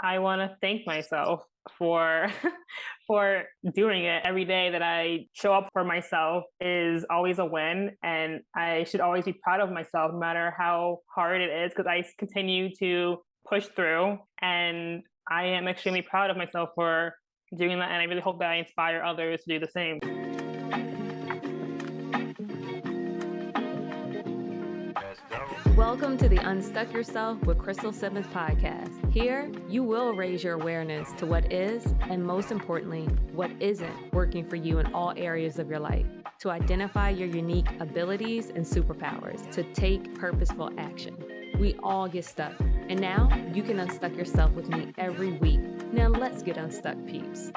I want to thank myself for for doing it. Every day that I show up for myself is always a win, and I should always be proud of myself no matter how hard it is, because I continue to push through, and I am extremely proud of myself for doing that, and I really hope that I inspire others to do the same. Welcome to the Unstuck Yourself with Crystal Simmons podcast. Here, you will raise your awareness to what is, and most importantly, what isn't working for you in all areas of your life, to identify your unique abilities and superpowers, to take purposeful action. We all get stuck, and now you can unstuck yourself with me every week. Now let's get unstuck, peeps.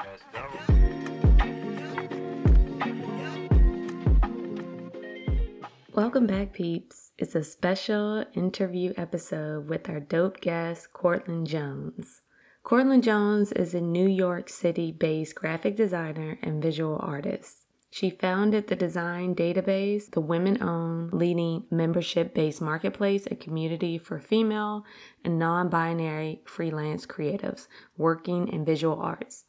Welcome back, peeps. It's a special interview episode with our dope guest, Courtlyn Jones. Courtlyn Jones is a New York City-based graphic designer and visual artist. She founded the design database, the women-owned, leading membership-based marketplace, a community for female and non-binary freelance creatives working in visual arts.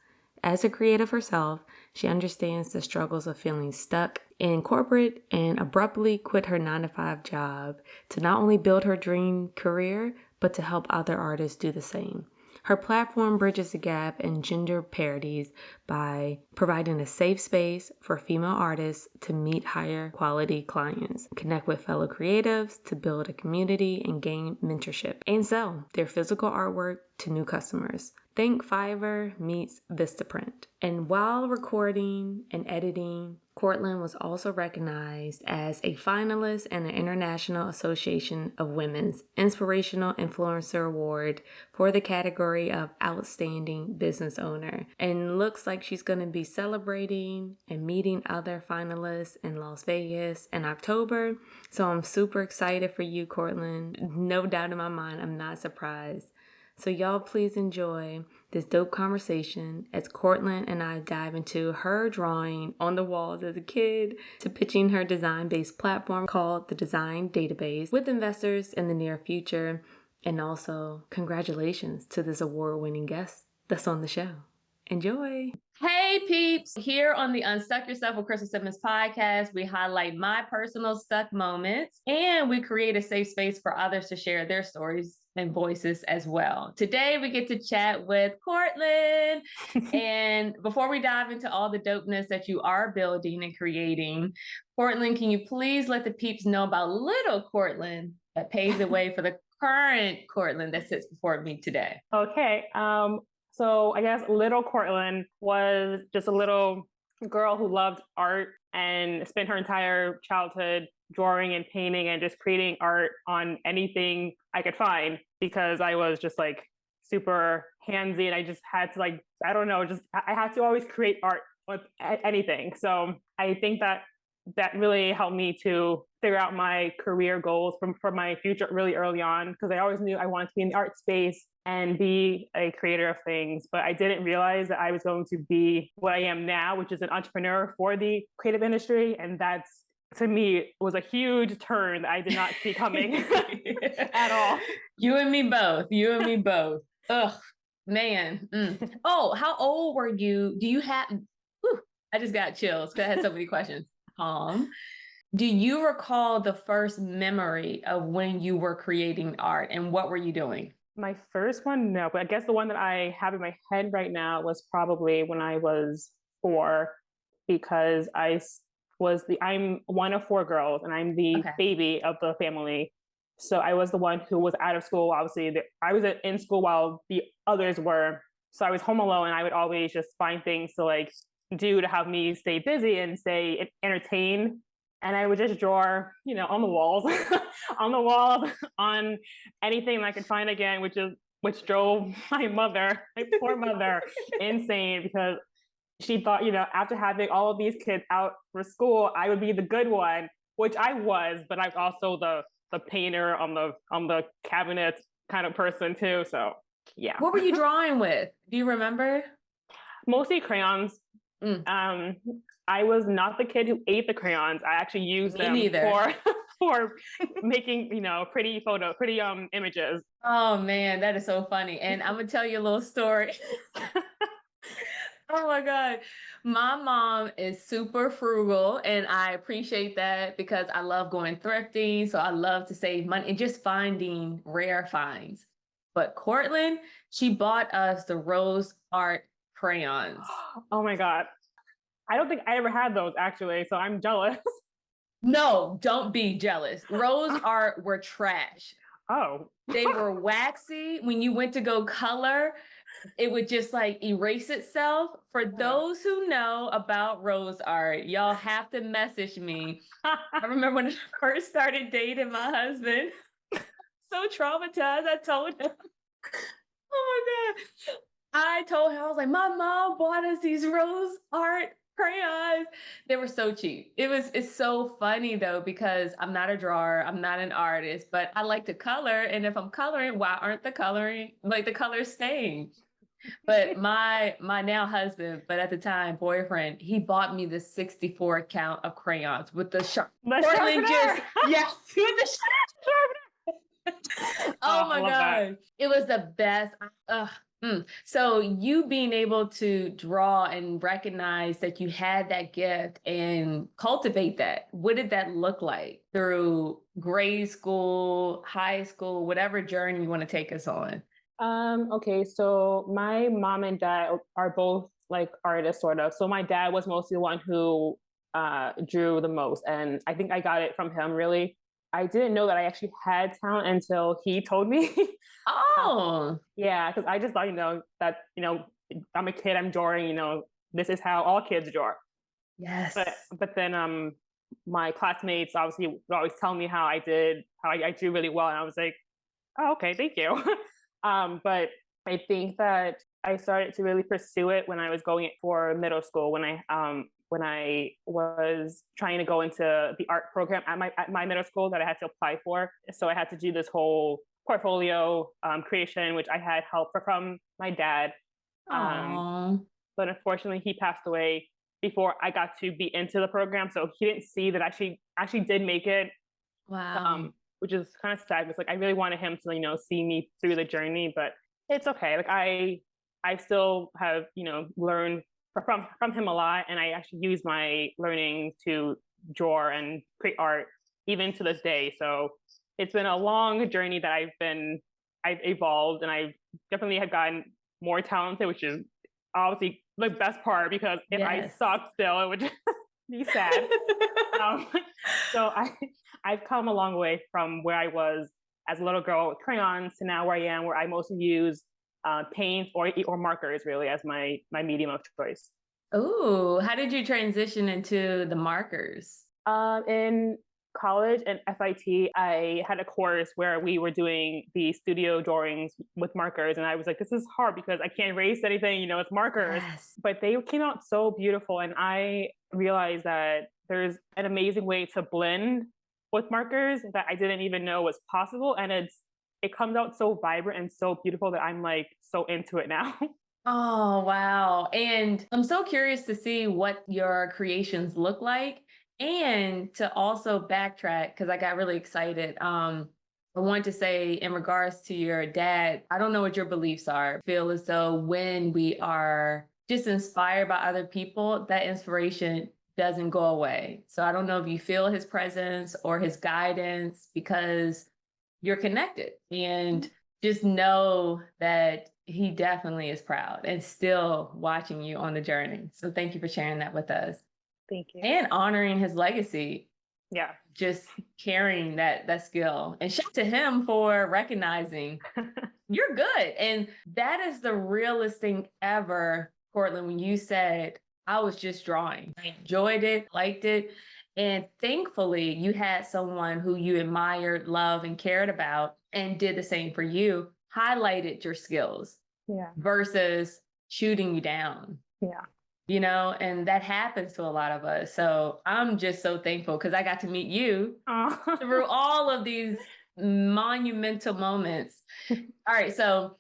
As a creative herself, she understands the struggles of feeling stuck in corporate and abruptly quit her 9-to-5 job to not only build her dream career, but to help other artists do the same. Her platform bridges the gap in gender parities by providing a safe space for female artists to meet higher quality clients, connect with fellow creatives, to build a community and gain mentorship, and sell their physical artwork to new customers. Think Fiverr meets Vistaprint. And while recording and editing, Courtlyn was also recognized as a finalist in the International Association of Women's Inspirational Influencer Award for the category of Outstanding Business Owner. And looks like she's going to be celebrating and meeting other finalists in Las Vegas in October. So I'm super excited for you, Courtlyn. No doubt in my mind, I'm not surprised. So y'all please enjoy this dope conversation as Courtlyn and I dive into her drawing on the walls as a kid to pitching her design-based platform called the Design Database with investors in the near future. And also congratulations to this award-winning guest that's on the show. Enjoy. Hey peeps, here on the Unstuck Yourself with Crystal Simmons podcast, we highlight my personal stuck moments and we create a safe space for others to share their stories and voices as well. Today we get to chat with Courtlyn. And before we dive into all the dopeness that you are building and creating, Courtlyn, can you please let the peeps know about little Courtlyn that paves the way for the current Courtlyn that sits before me today? Okay. So I guess little Courtlyn was just a little girl who loved art and spent her entire childhood drawing and painting and just creating art on anything I could find, because I was just like super handsy and I just had to I had to always create art with anything. So I think that really helped me to figure out my career goals for my future really early on, because I always knew I wanted to be in the art space and be a creator of things. But I didn't realize that I was going to be what I am now, which is an entrepreneur for the creative industry. And that's, to me, was a huge turn that I did not see coming at all. You and me both. Ugh, man. Oh, how old were you? Do you have, I just got chills because I had so many questions. Do you recall the first memory of when you were creating art and what were you doing? My first one, no, but I guess the one that I have in my head right now was probably when I was 4, because I'm one of 4 girls and I'm the baby of the family. So I was the one who was out of school. Obviously, I was in school while the others were. So I was home alone and I would always just find things to do to have me stay busy and stay entertained. And I would just draw, on the walls, on anything that I could find again, which drove my poor mother, insane, because she thought, after having all of these kids out for school, I would be the good one, which I was, but I was also the painter on the cabinet kind of person too. So yeah. What were you drawing with? Do you remember? Mostly crayons. I was not the kid who ate the crayons. I actually used them for making, pretty pretty images. Oh man, that is so funny. And I'm gonna tell you a little story. Oh my God. My mom is super frugal, and I appreciate that because I love going thrifting. So I love to save money and just finding rare finds. But Cortland, she bought us the rose art crayons. Oh my God. I don't think I ever had those actually, so I'm jealous. No, don't be jealous. Rose art were trash. Oh. They were waxy. When you went to go color, it would just like erase itself. For those who know about rose art, y'all have to message me. I remember when I first started dating my husband, so traumatized. I told him, oh my God. I told him, I was like, my mom bought us these rose art crayons. They were so cheap. It's so funny though, because I'm not a drawer, I'm not an artist, but I like to color. And if I'm coloring, why aren't the colors staying? But my now husband, but at the time boyfriend, he bought me the 64 count of crayons with the sharp. The Portland sharpener. just yes, with the Oh, oh I my love that. God. It was the best. So you being able to draw and recognize that you had that gift and cultivate that, what did that look like through grade school, high school, whatever journey you want to take us on? Okay, so my mom and dad are both like artists, sort of. So my dad was mostly the one who drew the most, and I think I got it from him, really. I didn't know that I actually had talent until he told me. Oh, Yeah, because I just thought, that, I'm a kid, I'm drawing, this is how all kids draw. yes. But then my classmates obviously would always tell me how I drew really well, and I was like, oh, okay, thank you. But I think that I started to really pursue it when I was going for middle school, when I was trying to go into the art program at my middle school that I had to apply for. So I had to do this whole portfolio creation, which I had help from my dad. Um, Oh, but unfortunately, he passed away before I got to be into the program, so he didn't see that I actually did make it, wow. which is kind of sad. It's like I really wanted him to, see me through the journey, but it's okay. Like I still have, learned from him a lot, and I actually use my learning to draw and create art even to this day. So it's been a long journey that I've evolved, and I definitely have gotten more talented, which is obviously the best part, because if I Yes. suck still, it would just be sad. Um, so I've come a long way from where I was as a little girl with crayons to now where I am, where I mostly use paint or markers, really, as my medium of choice. Ooh, how did you transition into the markers? In college and FIT, I had a course where we were doing the studio drawings with markers, and I was like, this is hard because I can't erase anything, it's markers. Yes. But they came out so beautiful, and I realized that there's an amazing way to blend with markers that I didn't even know was possible, and it comes out so vibrant and so beautiful that I'm like so into it now. Oh, wow. And I'm so curious to see what your creations look like and to also backtrack because I got really excited. I wanted to say in regards to your dad, I don't know what your beliefs are. I feel as though when we are just inspired by other people, that inspiration doesn't go away. So I don't know if you feel his presence or his guidance because you're connected and just know that he definitely is proud and still watching you on the journey. So thank you for sharing that with us Thank you. and honoring his legacy, Yeah. just carrying that skill. And shout to him for recognizing you're good. And that is the realest thing ever, Courtland, when you said, I was just drawing. I enjoyed it, liked it. And thankfully, you had someone who you admired, loved, and cared about and did the same for you, highlighted your skills Yeah. versus shooting you down. Yeah. And that happens to a lot of us. So I'm just so thankful because I got to meet you Oh. through all of these monumental moments. All right. So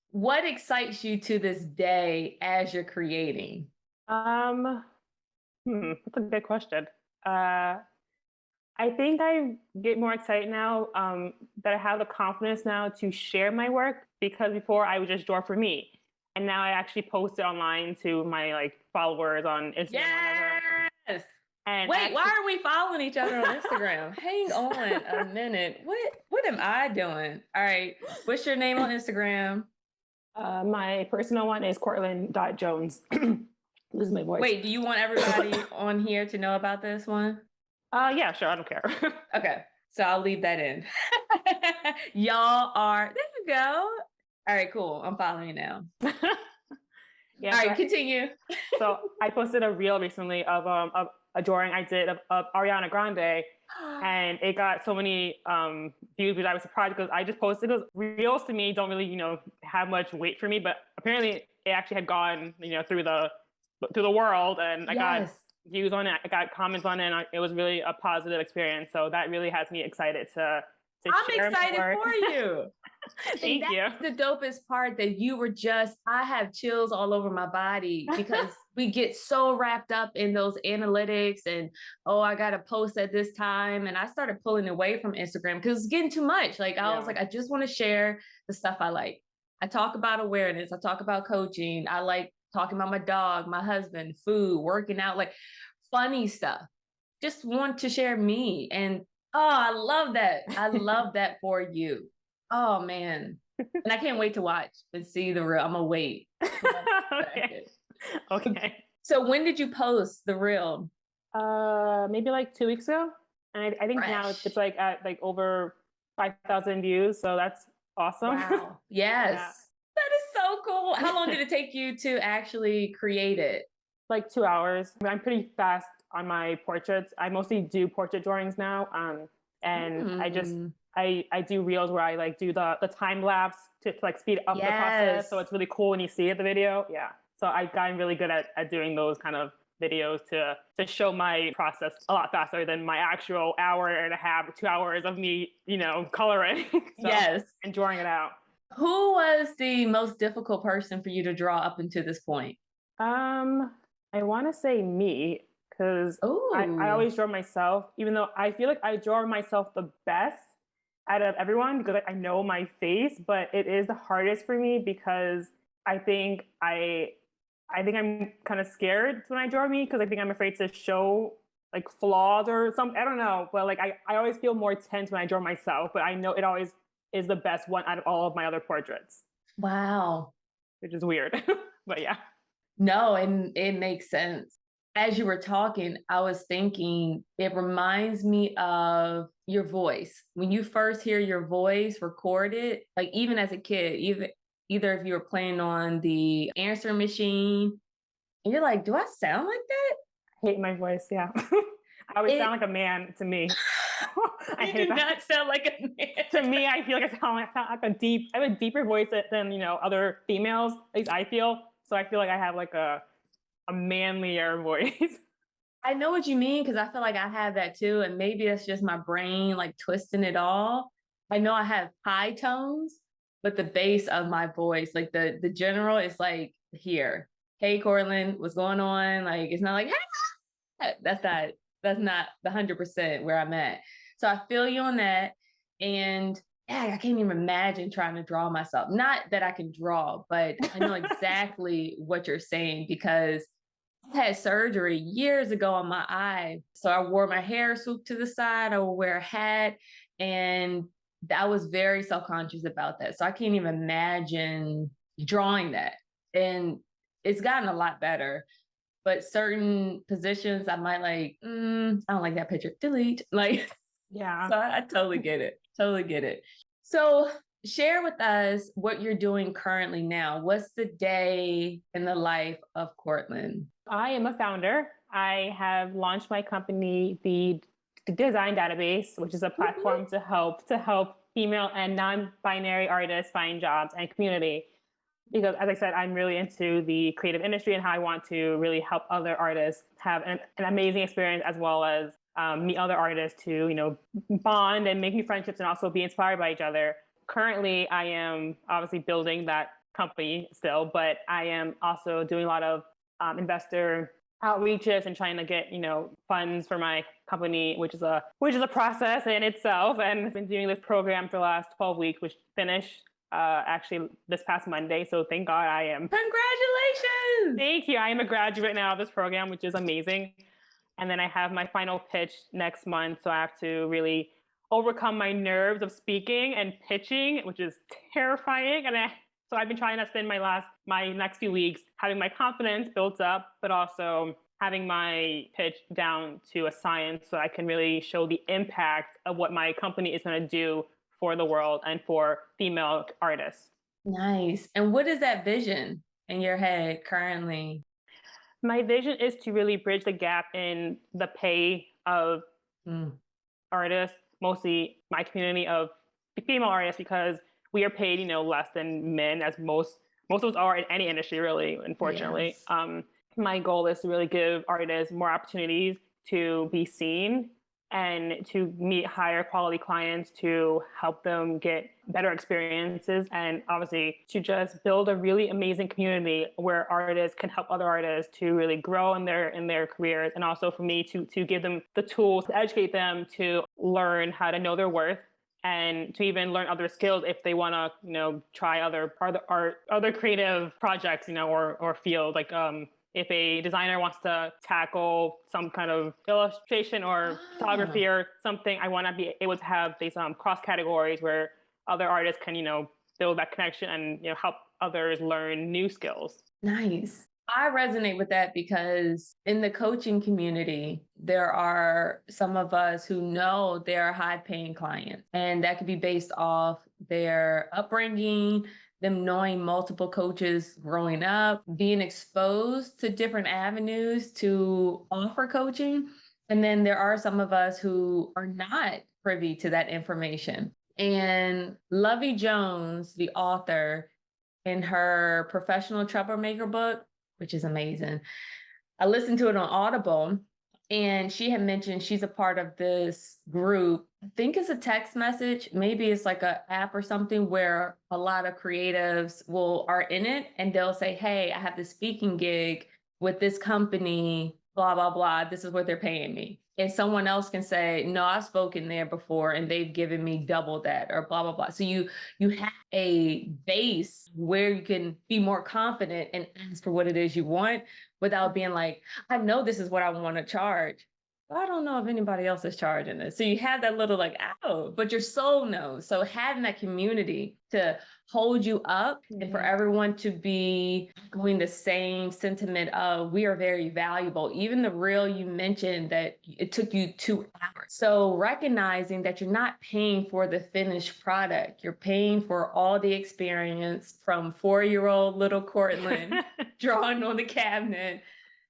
what excites you to this day as you're creating? That's a good question. Uh, I think I get more excited now that I have the confidence now to share my work because before I would just draw for me. And now I actually post it online to my like followers on Instagram, whatever. Yes. And Wait, why actually, are we following each other on Instagram? Hang on a minute. What am I doing? All right. What's your name on Instagram? my personal one is Courtlyn.Jones. This is my voice. Wait, do you want everybody on here to know about this one? Yeah, sure. I don't care. Okay. So I'll leave that in. Y'all are, there you go. All right, cool. I'm following you now. Yeah, All so right, continue. so I posted a reel recently of a drawing I did of Ariana Grande, and it got so many views, which I was surprised because I just posted those reels. To me, don't really have much weight for me, but apparently it actually had gone through the world, and I got Yes. views on it, I got comments on it, and it was really a positive experience. So that really has me excited to I'm share my excited work. for you. And Thank you. that's the dopest part, that you were just, I have chills all over my body because we get so wrapped up in those analytics and, oh, I got to post at this time. And I started pulling away from Instagram because it's getting too much. Like, I was Yeah. like, I just want to share the stuff I like. I talk about awareness, I talk about coaching, I like talking about my dog, my husband, food, working out, like funny stuff. Just want to share me. And oh, I love that. I love that for you. Oh man. And I can't wait to watch and see the real. I'm gonna wait. Okay. Okay. So when did you post the reel? Maybe like 2 weeks ago, and I think now it's Fresh. like at like over 5,000 views. So that's awesome. Wow. Yes. Yeah, That is so cool. How long did it take you to actually create it? like 2 hours. I mean, I'm pretty fast on my portraits. I mostly do portrait drawings now, and Mm, I do reels where I like do the time lapse to like speed up the process. So yes. it's really cool when you see it the video. Yeah. So I've gotten really good at doing those kind of videos to show my process a lot faster than my actual hour and a half or 2 hours of me, coloring. So Yes. and drawing it out. Who was the most difficult person for you to draw up until this point? Um, I want to say me because I Oh, always draw myself, even though I feel like I draw myself the best out of everyone because I know my face, but it is the hardest for me because I think I think I'm kind of scared when I draw me because I think I'm afraid to show like flaws or something. I don't know, but like I always feel more tense when I draw myself, but I know it always is the best one out of all of my other portraits, wow. which is weird. But yeah. No, and it makes sense. As you were talking, I was thinking it reminds me of your voice. When you first hear your voice recorded, like even as a kid, either if you were playing on the answer machine, and you're like, do I sound like that? Hate my voice, yeah. I always sound It like a man to me. I you hate do that. not sound like a man. To me, I feel like I sound like I have a deeper voice than, other females, at least I feel. So I feel like I have like a manlier voice. I know what you mean because I feel like I have that too. And maybe that's just my brain like twisting it all. I know I have high tones, but the base of my voice, like the general is like here. Hey Cortland, what's going on? Like it's not like hey, that's not the 100% where I'm at. So I feel you on that. And yeah, I can't even imagine trying to draw myself. Not that I can draw, but I know exactly what you're saying because I had surgery years ago on my eye. So I wore my hair swooped to the side. I would wear a hat. And I was very self-conscious about that. So I can't even imagine drawing that. And it's gotten a lot better. But certain positions I might like, I don't like that picture. Delete. Like, Yeah. so I totally get it. Totally get it. So share with us what you're doing currently now. What's the day in the life of Courtland? I am a founder. I have launched my company, the Design Database, which is a Whoop, whoop. platform to help female and non-binary artists find jobs and community. Because as I said, I'm really into the creative industry and how I want to really help other artists have an amazing experience as well as meet other artists to, bond and make new friendships and also be inspired by each other. Currently, I am obviously building that company still, but I am also doing a lot of investor outreaches and trying to get, funds for my company, which is a process in itself. And I've been doing this program for the last 12 weeks, which finished actually this past Monday. So thank God I am. Congratulations! Thank you. I am a graduate now of this program, which is amazing. And then I have my final pitch next month. So I have to really overcome my nerves of speaking and pitching, which is terrifying. So I've been trying to spend my next few weeks having my confidence built up, but also having my pitch down to a science so I can really show the impact of what my company is going to do for the world and for female artists. Nice. And what is that vision in your head currently? My vision is to really bridge the gap in the pay of Mm, artists, mostly my community of female artists, because we are paid, less than men, as most of us are in any industry, really, unfortunately. yes. My goal is to really give artists more opportunities to be seen and to meet higher quality clients, to help them get better experiences, and obviously to just build a really amazing community where artists can help other artists to really grow in their careers, and also for me to give them the tools to educate them to learn how to know their worth and to even learn other skills if they want to try other art, other creative projects, or field, like if a designer wants to tackle some kind of illustration or Ah, photography or something, I want to be able to have these cross categories where other artists can, build that connection and, help others learn new skills. nice. I resonate with that because in the coaching community, there are some of us who know they're high paying clients, and that could be based off their upbringing, them knowing multiple coaches growing up, being exposed to different avenues to offer coaching. And then there are some of us who are not privy to that information. And Lovey Jones, the author, in her professional troublemaker book, which is amazing. I listened to it on Audible, and she had mentioned she's a part of this group. I think it's a text message, maybe it's like an app or something where a lot of creatives are in it, and they'll say, "Hey, I have this speaking gig with this company, blah blah blah. This is what they're paying me." And someone else can say, "No, I've spoken there before and they've given me double that," or blah blah blah. So you have a base where you can be more confident and ask for what it is you want without being like, "I know this is what I want to charge, but I don't know if anybody else is charging this." So you have that little like, "Oh," but your soul knows. So having that community to hold you up and for Mhm. everyone to be going the same sentiment of we are very valuable. Even the reel you mentioned that it took you 2 hours. So recognizing that you're not paying for the finished product, you're paying for all the experience from 4-year-old little Courtlyn drawing on the cabinet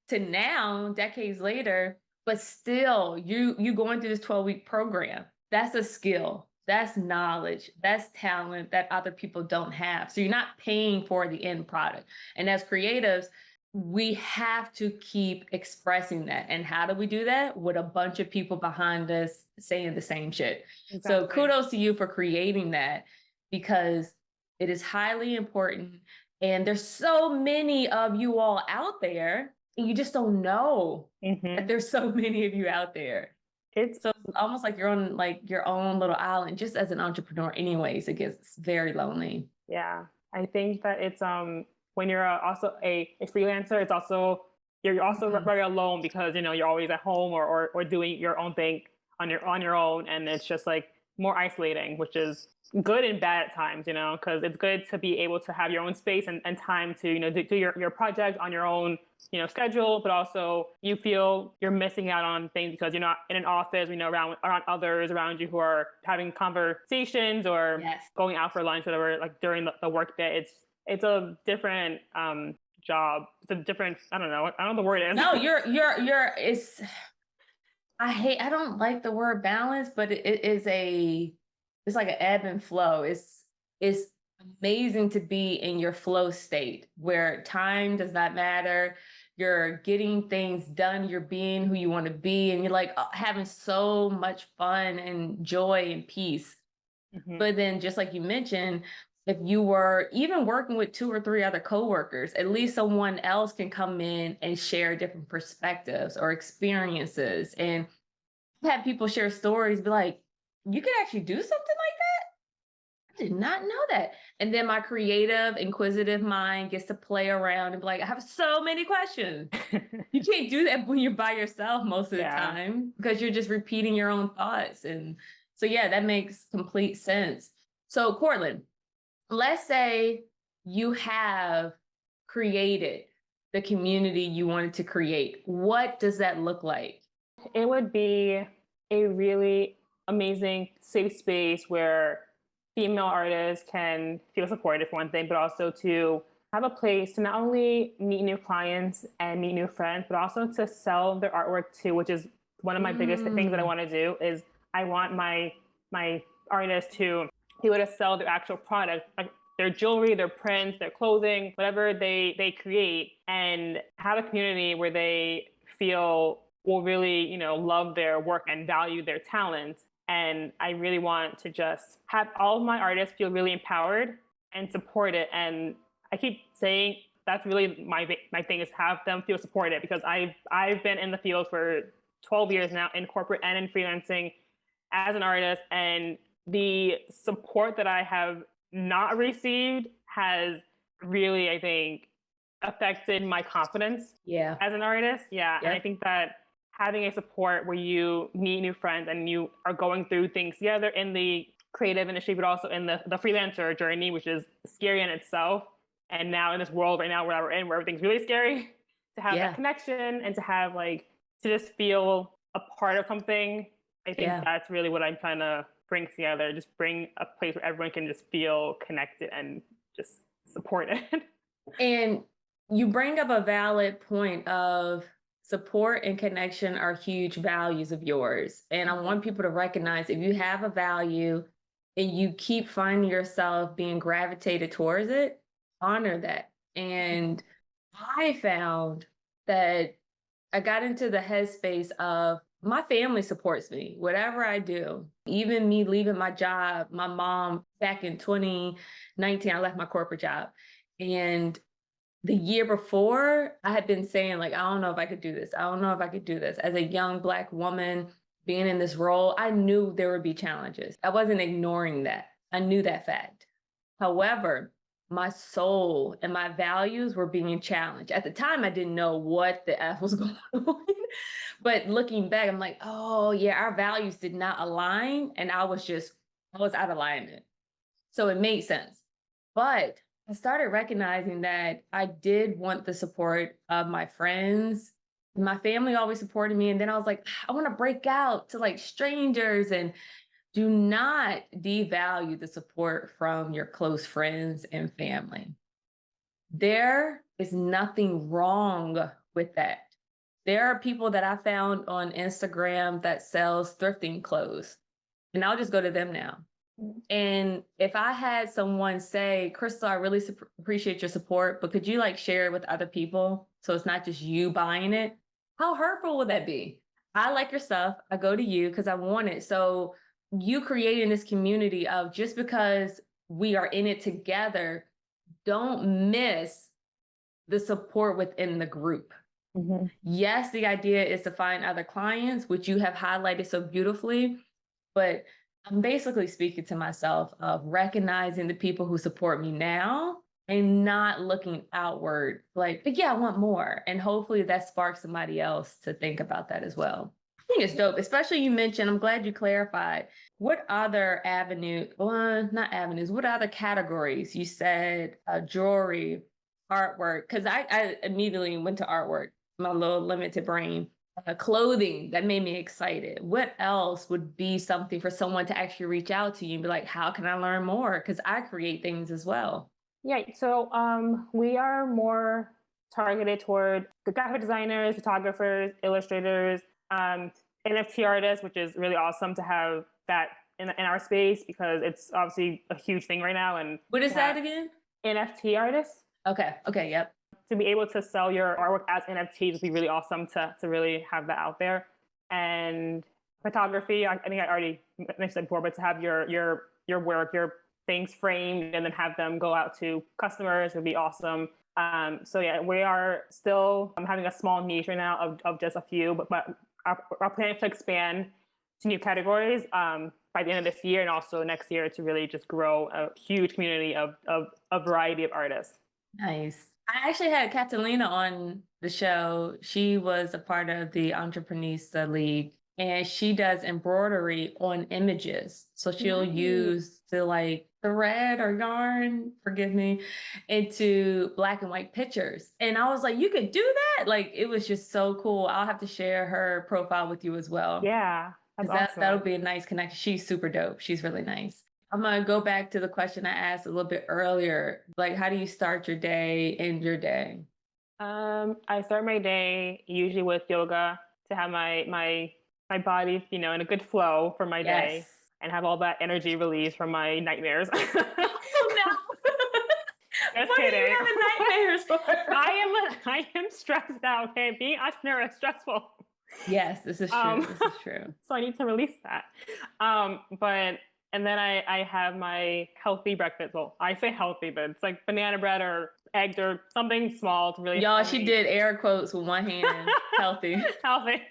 to now, decades later, but still you going through this 12-week program. That's a skill. That's knowledge. That's talent that other people don't have. So you're not paying for the end product. And as creatives, we have to keep expressing that. And how do we do that? With a bunch of people behind us saying the same shit. So Exactly. kudos to you for creating that because it is highly important. And there's so many of you all out there, and you just don't know that Hmm. there's so many of you out there. It's So it's almost like you're on like your own little island, just as an entrepreneur, anyways, it gets very lonely. Yeah, I think that it's when you're also a freelancer, it's also you're also Mhm. very alone because you're always at home or doing your own thing on your own, and it's just like more isolating, which is good and bad at times, because it's good to be able to have your own space and time to do your project on your own schedule, but also you feel you're missing out on things because you're not in an office, around others around you who are having conversations or Yes. going out for lunch, whatever, like during the work day. It's a different job. It's a different, I don't know the word is. No, it's, I don't like the word balance, but it is it's like an ebb and flow. It's amazing to be in your flow state where time does not matter. You're getting things done. You're being who you want to be. And you're like having so much fun and joy and peace. Hmm. But then, just like you mentioned, if you were even working with 2 or 3 other coworkers, at least someone else can come in and share different perspectives or experiences. And I've had people share stories, be like, you can actually do something like that? I did not know that. And then my creative, inquisitive mind gets to play around and be like, I have so many questions. You can't do that when you're by yourself most of the Yeah. time because you're just repeating your own thoughts. And so, yeah, that makes complete sense. So, Courtlyn, let's say you have created the community you wanted to create. What does that look like? It would be a really amazing safe space where female artists can feel supported for one thing, but also to have a place to not only meet new clients and meet new friends, but also to sell their artwork too, which is one of my biggest things that I Mm, want to do is I want my artists to be able to sell their actual product, like their jewelry, their prints, their clothing, whatever they create, and have a community where they feel will really, love their work and value their talent. And I really want to just have all of my artists feel really empowered and support it. And I keep saying that's really my thing is have them feel supported because I've been in the field for 12 years now in corporate and in freelancing as an artist, and the support that I have not received has really, I think, affected my confidence yeah. as an artist. Yeah. And I Yep. think that having a support where you meet new friends and you are going through things together in the creative industry, but also in the freelancer journey, which is scary in itself. And now in this world right now where we're in, where everything's really scary, to have that Yeah. connection and to have to just feel a part of something, I think Yeah. that's really what I'm trying to bring together. Just bring a place where everyone can just feel connected and just support it. And you bring up a valid point of support and connection are huge values of yours. And I want people to recognize if you have a value and you keep finding yourself being gravitated towards it, honor that. And I found that I got into the headspace of my family supports me, whatever I do. Even me leaving my job, my mom back in 2019, I left my corporate job. And the year before, I had been saying, like, I don't know if I could do this. I don't know if I could do this. As a young Black woman being in this role, I knew there would be challenges. I wasn't ignoring that. I knew that fact. However, my soul and my values were being challenged. At the time, I didn't know what the F was going on. But looking back, I'm like, oh, yeah, our values did not align. And I was out of alignment. So it made sense. But I started recognizing that I did want the support of my friends. My family always supported me. And then I was like, I want to break out to like strangers and do not devalue the support from your close friends and family. There is nothing wrong with that. There are people that I found on Instagram that sells thrifting clothes, and I'll just go to them now. And if I had someone say, Crystal, I really appreciate your support, but could you like share it with other people so it's not just you buying it? How hurtful would that be? I like your stuff. I go to you because I want it. So you creating this community of just because we are in it together, don't miss the support within the group. Mhm. Yes, the idea is to find other clients, which you have highlighted so beautifully, but I'm basically speaking to myself of recognizing the people who support me now and not looking outward like, but yeah, I want more. And hopefully that sparks somebody else to think about that as well. I think it's dope, especially you mentioned, I'm glad you clarified. What other not avenues, what other categories? You said jewelry, artwork, because I immediately went to artwork, my little limited brain. Clothing that made me excited. What else would be something for someone to actually reach out to you and be like, how can I learn more? Because I create things as well. Yeah, so we are more targeted toward the graphic designers, photographers, illustrators, NFT artists, which is really awesome to have that in our space because it's obviously a huge thing right now. And What is to that have again? NFT artists, Okay. Okay. Yep. to be able to sell your artwork as NFTs would be really awesome to really have that out there. And photography, I think I already mentioned that before, but to have your work, your things framed and then have them go out to customers would be awesome. So yeah, we are still having a small niche right now of just a few, but our plan is to expand to new categories by the end of this year and also next year to really just grow a huge community of a variety of artists. Nice. I actually had Catalina on the show. She was a part of the Entreprenista League, and she does embroidery on images. So she'll Nice. use the like thread or yarn, forgive me, into black and white pictures. And I was like, you could do that? Like it was just so cool. I'll have to share her profile with you as well. Yeah, that's Because that'll awesome. be a nice connection. She's super dope. She's really nice. I'm gonna go back to the question I asked a little bit earlier. Like, how do you start your day, end your day? I start my day usually with yoga to have my body, in a good flow for my day Yes. and have all that energy released from my nightmares. Oh no. Just What are you kidding. having nightmares for? I am stressed out. Okay, being entrepreneur is stressful. Yes, this is true. Um, This is true. so I need to release that. But and then I have my healthy breakfast. Well, I say healthy, but it's like banana bread or eggs or something small to really Y'all, help she me did air quotes with one hand. Healthy. healthy.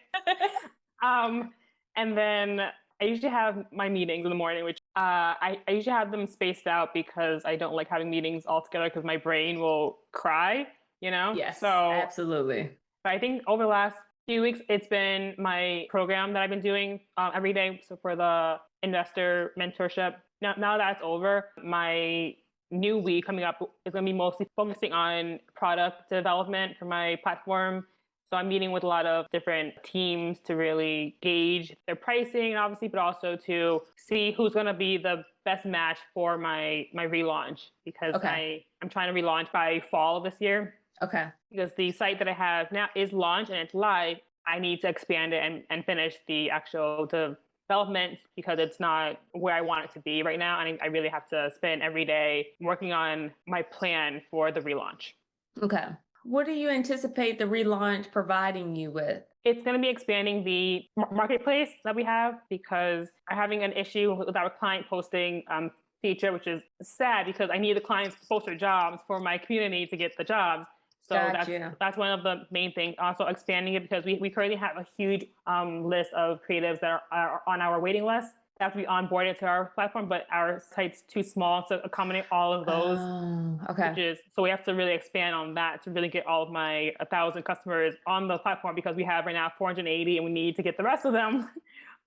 Um, and then I usually have my meetings in the morning, which I usually have them spaced out because I don't like having meetings all together because my brain will cry, Yes, So absolutely. but I think over the last few weeks, it's been my program that I've been doing every day. So for the investor mentorship, now that's over, my new week coming up is going to be mostly focusing on product development for my platform. So I'm meeting with a lot of different teams to really gauge their pricing, obviously, but also to see who's going to be the best match for my relaunch because Okay. I'm trying to relaunch by fall of this year Okay. because the site that I have now is launched and it's live. I need to expand it and finish the actual development because it's not where I want it to be right now. And I really have to spend every day working on my plan for the relaunch. Okay. What do you anticipate the relaunch providing you with? It's going to be expanding the marketplace that we have because I'm having an issue with our client posting feature, which is sad because I need the clients to post their jobs for my community to get the jobs. So Gotcha. that's one of the main things. Also expanding it because we currently have a huge list of creatives that are on our waiting list that have to be onboarded to our platform, but our site's too small to accommodate all of those. Oh, okay. So we have to really expand on that to really get all of my 1,000 customers on the platform because we have right now 480 and we need to get the rest of them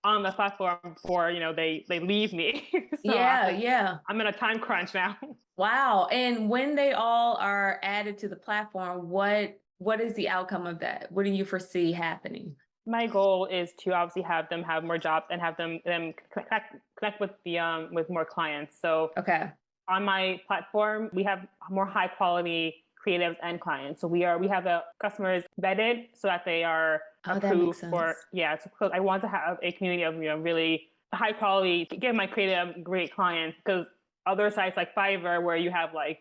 on the platform before they leave me. So Yeah, yeah. I'm in a time crunch now. Wow. And when they all are added to the platform, what is the outcome of that? What do you foresee happening? My goal is to obviously have them have more jobs and have them connect with the with more clients. So Okay. on my platform, we have more high quality creatives and clients. So we have the customers vetted so that they are Oh, that makes approved for, sense. yeah. So I want to have a community of, really high quality to give my creative great clients because other sites like Fiverr where you have like,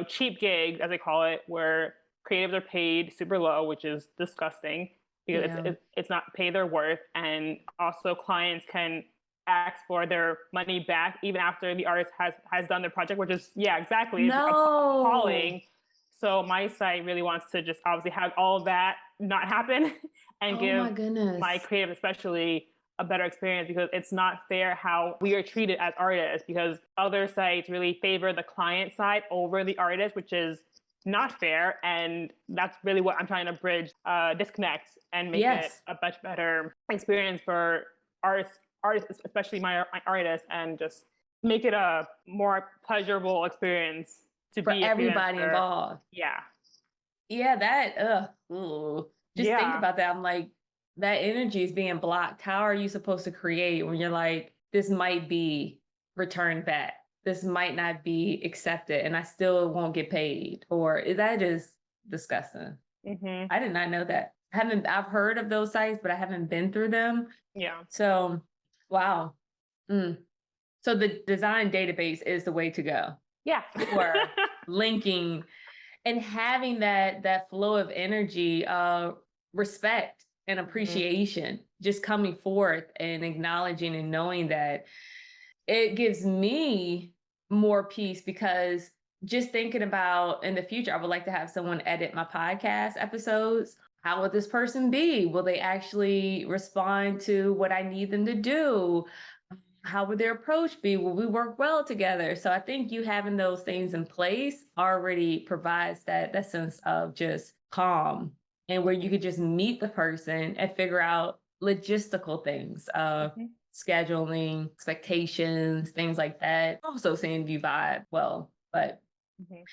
cheap gigs as they call it, where creatives are paid super low, which is disgusting because Yeah. it's not pay their worth. And also clients can ask for their money back even after the artist has done their project, which is yeah, exactly. It's No. appalling. So my site really wants to just obviously have all of that not happen and Oh my give my goodness. creative especially a better experience because it's not fair how we are treated as artists because other sites really favor the client side over the artist, which is not fair. And that's really what I'm trying to bridge, disconnect and make it Yes. a much better experience for artists, especially my artists, and just make it a more pleasurable experience to For be a everybody freelancer. involved. Yeah. Yeah, ooh. Just thinking Yeah. about that, I'm like, that energy is being blocked. How are you supposed to create when you're like, this might be returned back? This might not be accepted and I still won't get paid. Or that is disgusting. Hmm. I did not know that. I've heard of those sites, but I haven't been through them. Yeah. So, wow. Mm. So the design database is the way to go Yeah. for linking and having that flow of energy, respect and Hmm. appreciation just coming forth and acknowledging and knowing that it gives me more peace because just thinking about in the future, I would like to have someone edit my podcast episodes. How will this person be? Will they actually respond to what I need them to do? How would their approach be? Will we work well together? So I think you having those things in place already provides that sense of just calm and where you could just meet the person and figure out logistical things of Mhm. scheduling, expectations, things like that. Also seeing you vibe well. But Mhm.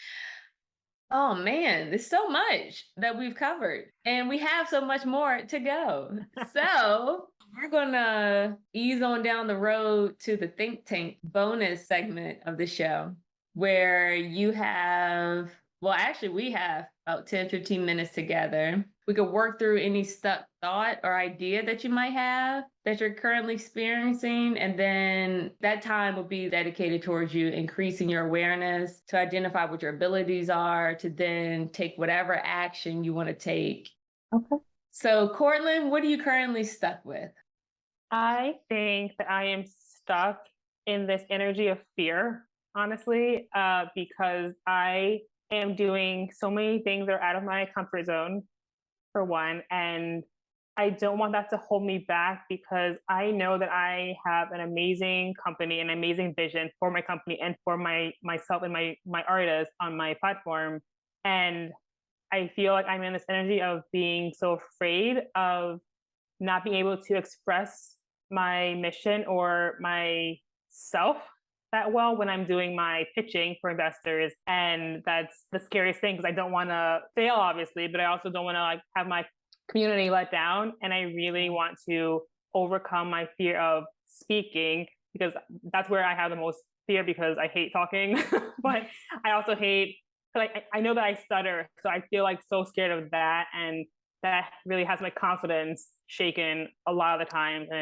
oh man, there's so much that we've covered, and we have so much more to go. So, we're gonna ease on down the road to the think tank bonus segment of the show, where you have, well, actually, we have about 10, 15 minutes together. We could work through any stuck thought or idea that you might have that you're currently experiencing. And then that time will be dedicated towards you increasing your awareness to identify what your abilities are, to then take whatever action you want to take. Okay. So, Courtland, what are you currently stuck with? I think that I am stuck in this energy of fear, honestly, because I am doing so many things that are out of my comfort zone, for one. And I don't want that to hold me back because I know that I have an amazing company, an amazing vision for my company and for myself and my artists on my platform. And I feel like I'm in this energy of being so afraid of not being able to express my mission or my self that well when I'm doing my pitching for investors. And that's the scariest thing because I don't want to fail, obviously, but I also don't want to like have my community let down. And I really want to overcome my fear of speaking because that's where I have the most fear because I hate talking, but I also hate like I know that I stutter, so I feel like so scared of that, and that really has my confidence shaken a lot of the times. And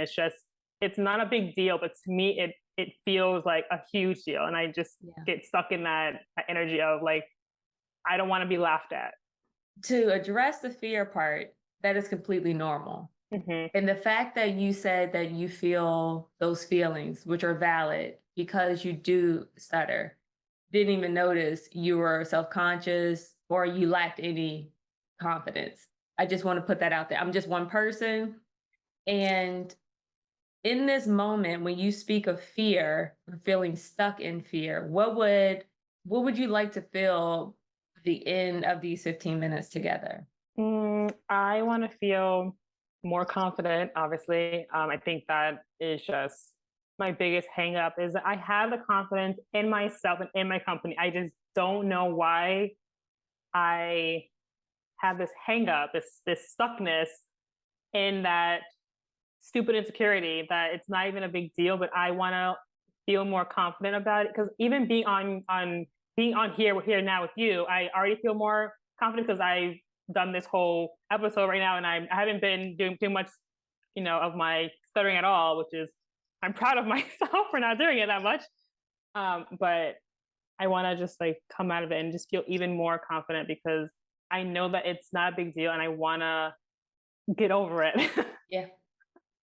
it's not a big deal, but to me, it feels like a huge deal, and I just Yeah. get stuck in that energy of like I don't want to be laughed at. To address the fear part, that is completely normal. Hmm. And the fact that you said that you feel those feelings, which are valid because you do stutter, didn't even notice you were self conscious or you lacked any confidence. I just want to put that out there. I'm just one person. And in this moment, when you speak of fear or feeling stuck in fear, what would you like to feel at the end of these 15 minutes together? I want to feel more confident. Obviously, I think that is just my biggest hang up is that I have the confidence in myself and in my company. I just don't know why I have this hang up, this stuckness in that stupid insecurity that it's not even a big deal, but I want to feel more confident about it because even being on being on here, we're here now with you, I already feel more confident because I've done this whole episode right now, and I haven't been doing too much, of my stuttering at all, which is I'm proud of myself for not doing it that much. But I want to just like come out of it and just feel even more confident because I know that it's not a big deal, and I want to get over it. Yeah.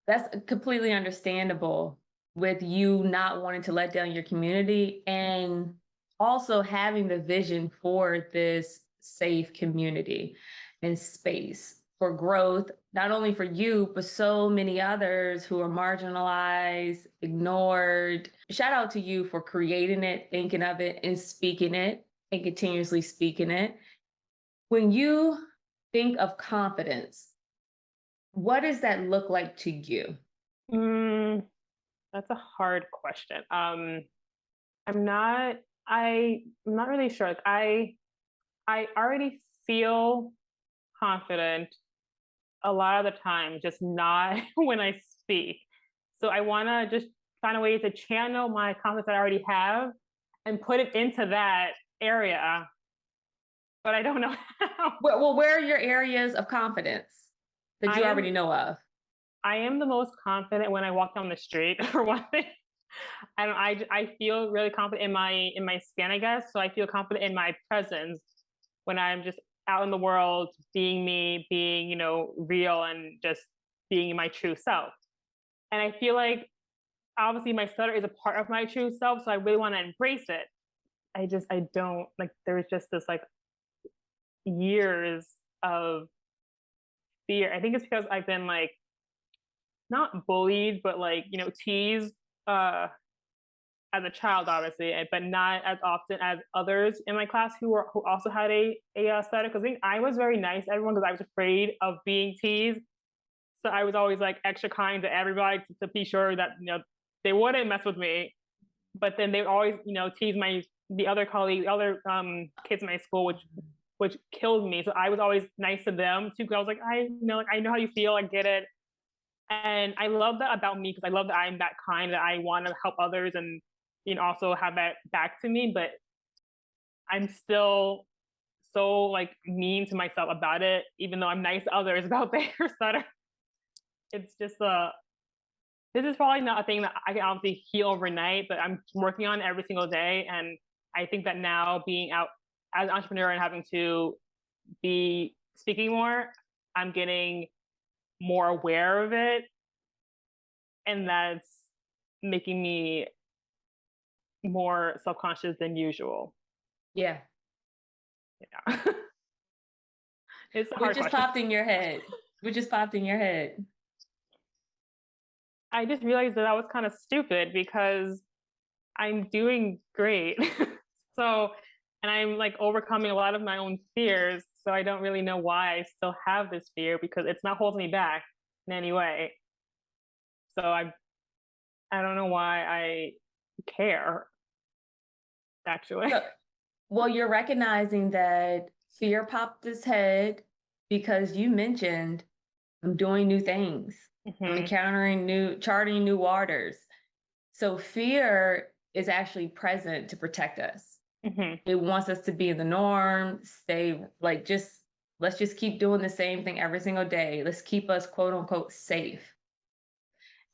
That's completely understandable with you not wanting to let down your community and also having the vision for this safe community and space for growth, not only for you, but so many others who are marginalized, ignored. Shout out to you for creating it, thinking of it, and speaking it, and continuously speaking it. When you think of confidence, what does that look like to you? Mm, that's a hard question. I'm not I'm not really sure. Like I already feel confident a lot of the time, just not when I speak. So I want to just find a way to channel my confidence that I already have and put it into that area, but I don't know how. Well, where are your areas of confidence that I you am already know of? I am the most confident when I walk down the street for one thing. I feel really confident in my skin, I guess. So I feel confident in my presence when I'm just out in the world, being me, being, real and just being my true self. And I feel like obviously my stutter is a part of my true self, so I really want to embrace it. I don't like. There's just this like years of fear. I think it's because I've been like not bullied, but like teased uh as a child, obviously, but not as often as others in my class who also had a stutter. Because I think I was very nice to everyone because I was afraid of being teased. So I was always like extra kind to everybody to be sure that they wouldn't mess with me. But then they would always tease the other colleagues, the other kids in my school, which killed me. So I was always nice to them too. Because I was like, like I know how you feel, I get it. And I love that about me because I love that I'm that kind, that I want to help others and also have that back to me. But I'm still so like mean to myself about it, even though I'm nice to others about their stutter. It's just this is probably not a thing that I can obviously heal overnight, but I'm working on it every single day. And I think that now being out as an entrepreneur and having to be speaking more, I'm getting more aware of it. And that's making me more self-conscious than usual. Yeah. Yeah. It's a What hard just question. popped in your head? What just popped in your head? I just realized that was kind of stupid because I'm doing great. So, and I'm like overcoming a lot of my own fears. So I don't really know why I still have this fear because it's not holding me back in any way. So I don't know why I care, actually. So, well, you're recognizing that fear popped its head because you mentioned I'm doing new things. I'm Hmm. charting new waters. So fear is actually present to protect us. Hmm. It wants us to be in the norm, stay like let's just keep doing the same thing every single day. Let's keep us quote unquote safe.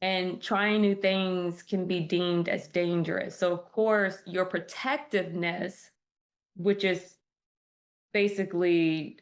And trying new things can be deemed as dangerous. So of course, your protectiveness, which is basically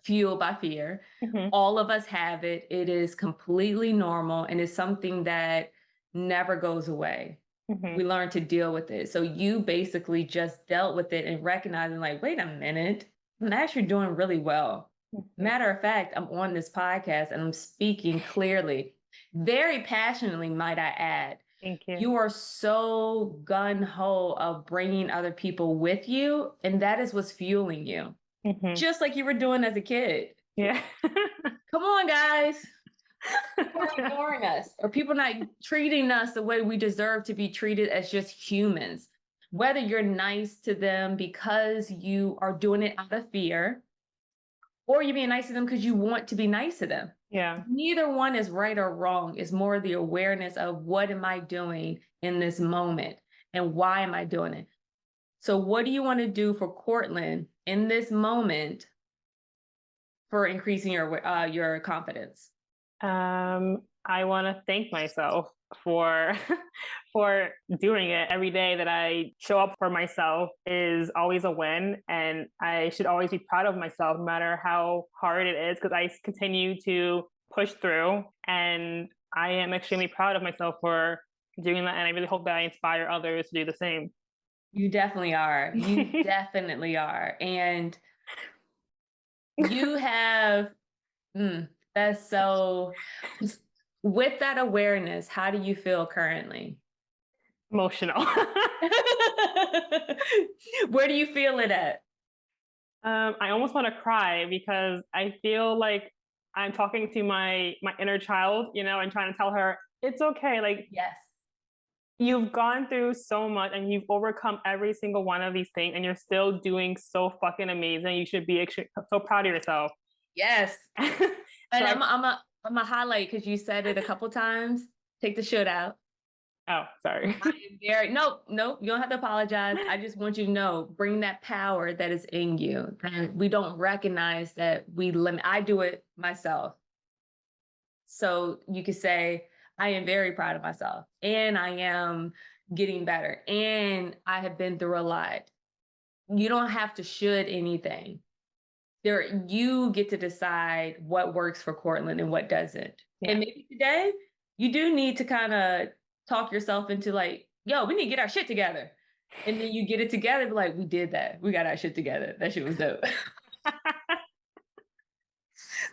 fueled by fear. Hmm. All of us have it. It is completely normal and it's something that never goes away. Hmm. We learn to deal with it. So you basically just dealt with it and recognizing, like, wait a minute, I'm actually doing really well. Hmm. Matter of fact, I'm on this podcast and I'm speaking clearly, very passionately, might I add. Thank you. You are so gun ho of bringing other people with you, and that is what's fueling you, Hmm. just like you were doing as a kid. Yeah. Come on, guys. People are ignoring us, or people not treating us the way we deserve to be treated as just humans. Whether you're nice to them because you are doing it out of fear, or you're being nice to them because you want to be nice to them. Yeah. Neither one is right or wrong. It's more the awareness of what am I doing in this moment and why am I doing it? So what do you want to do for Courtlyn in this moment for increasing your confidence? I want to thank myself for for doing it. Every day that I show up for myself is always a win, and I should always be proud of myself, no matter how hard it is, because I continue to push through, and I am extremely proud of myself for doing that, and I really hope that I inspire others to do the same. You definitely are. You definitely are. And you have, that's so, with that awareness, how do you feel currently? Emotional. Where do you feel it at? I almost want to cry because I feel like I'm talking to my inner child, and trying to tell her it's okay. Like Yes. you've gone through so much and you've overcome every single one of these things, and you're still doing so fucking amazing. You should be so proud of yourself. Yes. So And I'm a highlight because you said it a couple times. Take the shit out. oh, sorry. I am very, nope, you don't have to apologize. I just want you to know, bring that power that is in you. And we don't recognize that we limit. I do it myself. So you could say, I am very proud of myself and I am getting better and I have been through a lot. You don't have to should anything. You get to decide what works for Courtlyn and what doesn't. Yeah. And maybe today you do need to kind of talk yourself into like, yo, we need to get our shit together. And then you get it together, be like, we did that. We got our shit together. That shit was dope.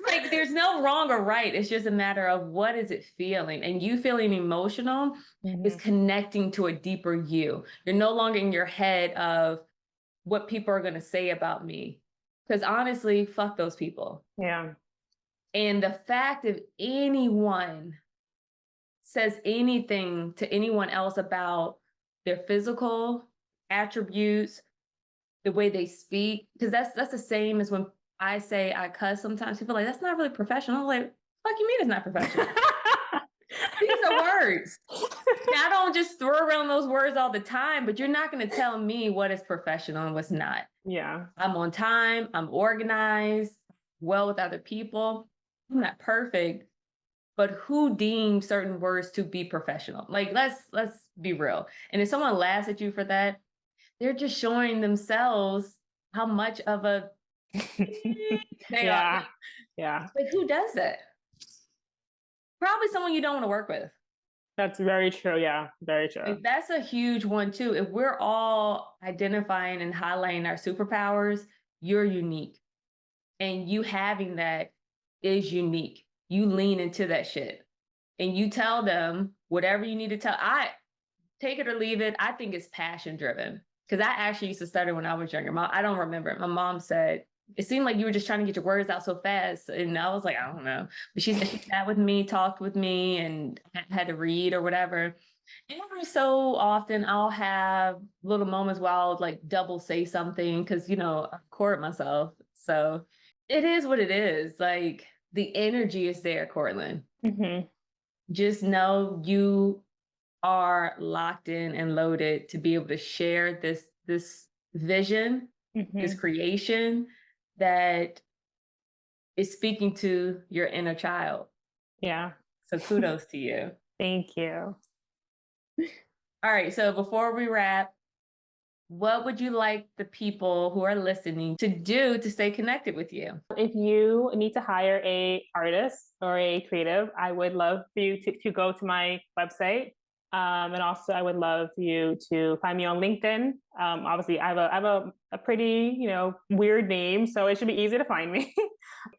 Like there's no wrong or right. It's just a matter of what is it feeling. And you feeling emotional is connecting to a deeper you. You're no longer in your head of what people are going to say about me. Because honestly, fuck those people. Yeah. And the fact if anyone says anything to anyone else about their physical attributes, the way they speak, because that's the same as when I say I cuss sometimes. People are like, that's not really professional. I'm like, fuck you mean it's not professional? These are words. Now, I don't just throw around those words all the time, but you're not going to tell me what is professional and what's not. Yeah. I'm on time. I'm organized, well with other people. I'm not perfect, but who deems certain words to be professional? Like, let's be real. And if someone laughs at you for that, they're just showing themselves how much of a they are. Yeah. Yeah. Like, who does that? Probably someone you don't want to work with. That's very true. Yeah. Very true. Like, that's a huge one too. If we're all identifying and highlighting our superpowers, you're unique. And you having that is unique. You lean into that shit. And you tell them whatever you need to tell. I take it or leave it. I think it's passion driven. Because I actually used to stutter when I was younger. I don't remember. My mom said, it seemed like you were just trying to get your words out so fast. And I was like, I don't know. But she said she sat with me, talked with me, and had to read or whatever. And every so often I'll have little moments where I'll like double say something because, I record myself. So it is what it is. Like the energy is there, Courtlyn. Just know you are locked in and loaded to be able to share this vision, this creation that is speaking to your inner child. Yeah. So kudos to you. Thank you. All right. So before we wrap, what would you like the people who are listening to do to stay connected with you? If you need to hire a artist or a creative, I would love for you to go to my website. And also I would love for you to find me on LinkedIn. Obviously I have a pretty, weird name, so it should be easy to find me.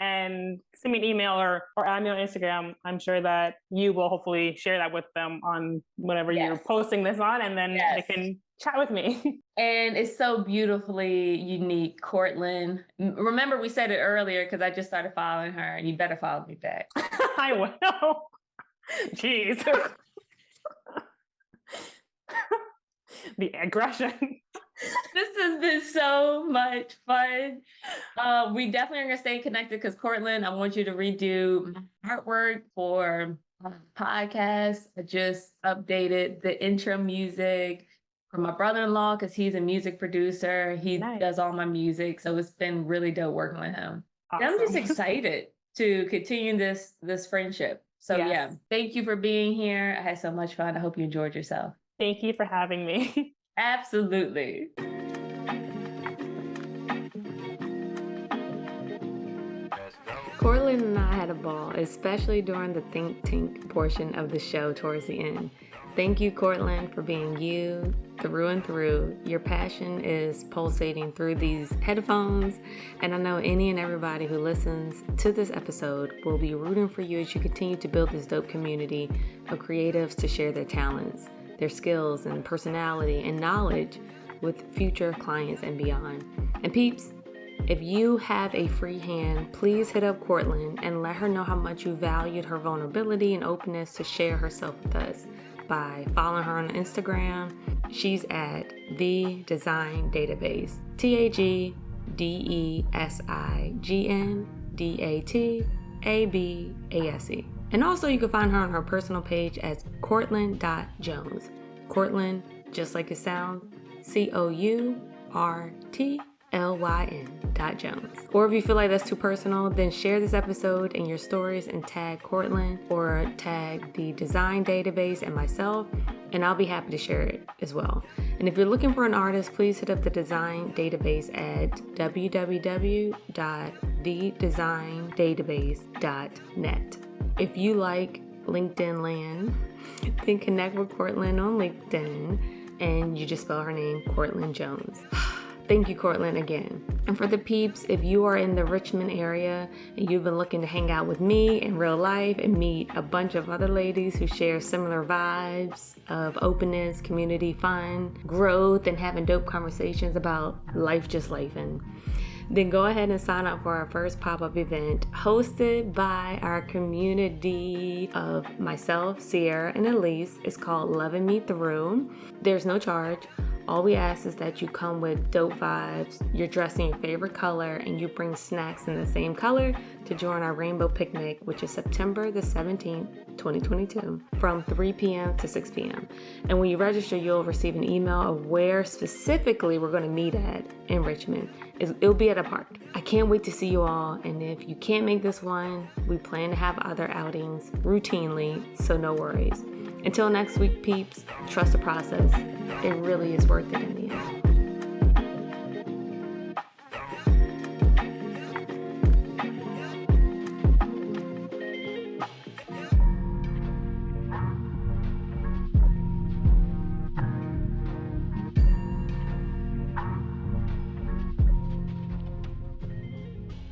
And send me an email or add me on Instagram. I'm sure that you will hopefully share that with them on whenever you're posting this on, and then they can chat with me. And it's so beautifully unique, Courtlyn. Remember, we said it earlier because I just started following her, and you better follow me back. I will. Jeez. The aggression. This has been so much fun. We definitely are going to stay connected because, Courtlyn, I want you to redo my artwork for podcast. I just updated the intro music for my brother-in-law because he's a music producer. He does all my music. So it's been really dope working with him. Awesome. I'm just excited to continue this friendship. So yeah, thank you for being here. I had so much fun. I hope you enjoyed yourself. Thank you for having me. Absolutely. Courtlyn and I had a ball, especially during the think tank portion of the show towards the end. Thank you, Courtlyn, for being you through and through. Your passion is pulsating through these headphones, and I know any and everybody who listens to this episode will be rooting for you as you continue to build this dope community of creatives to share their talents, their skills and personality and knowledge with future clients and beyond. And peeps, if you have a free hand, please hit up Courtlyn and let her know how much you valued her vulnerability and openness to share herself with us by following her on Instagram. She's at The Design Database, TAGDESIGNDATABASE. And also you can find her on her personal page as Courtlyn.Jones. Courtlyn, just like it sounds, COURTLYN.Jones. Or if you feel like that's too personal, then share this episode in your stories and tag Courtlyn or tag the Design Database and myself, and I'll be happy to share it as well. And if you're looking for an artist, please hit up the Design Database at www.thedesigndatabase.net. If you like LinkedIn land, then connect with Courtlyn on LinkedIn, and you just spell her name, Courtlyn Jones. Thank you, Courtlyn, again. And for the peeps, if you are in the Richmond area and you've been looking to hang out with me in real life and meet a bunch of other ladies who share similar vibes of openness, community, fun, growth, and having dope conversations about life just lifing, then go ahead and sign up for our first pop-up event hosted by our community of myself, Sierra, and Elise. It's called Loving Me Through. There's no charge. All we ask is that you come with dope vibes, you're dressed in your favorite color, and you bring snacks in the same color to join our rainbow picnic, which is September the 17th, 2022, from 3 p.m. to 6 p.m. And when you register, you'll receive an email of where specifically we're going to meet at in Richmond. It'll be at a park. I can't wait to see you all, and if you can't make this one, we plan to have other outings routinely, so no worries. Until next week, peeps, trust the process. It really is worth it in the end.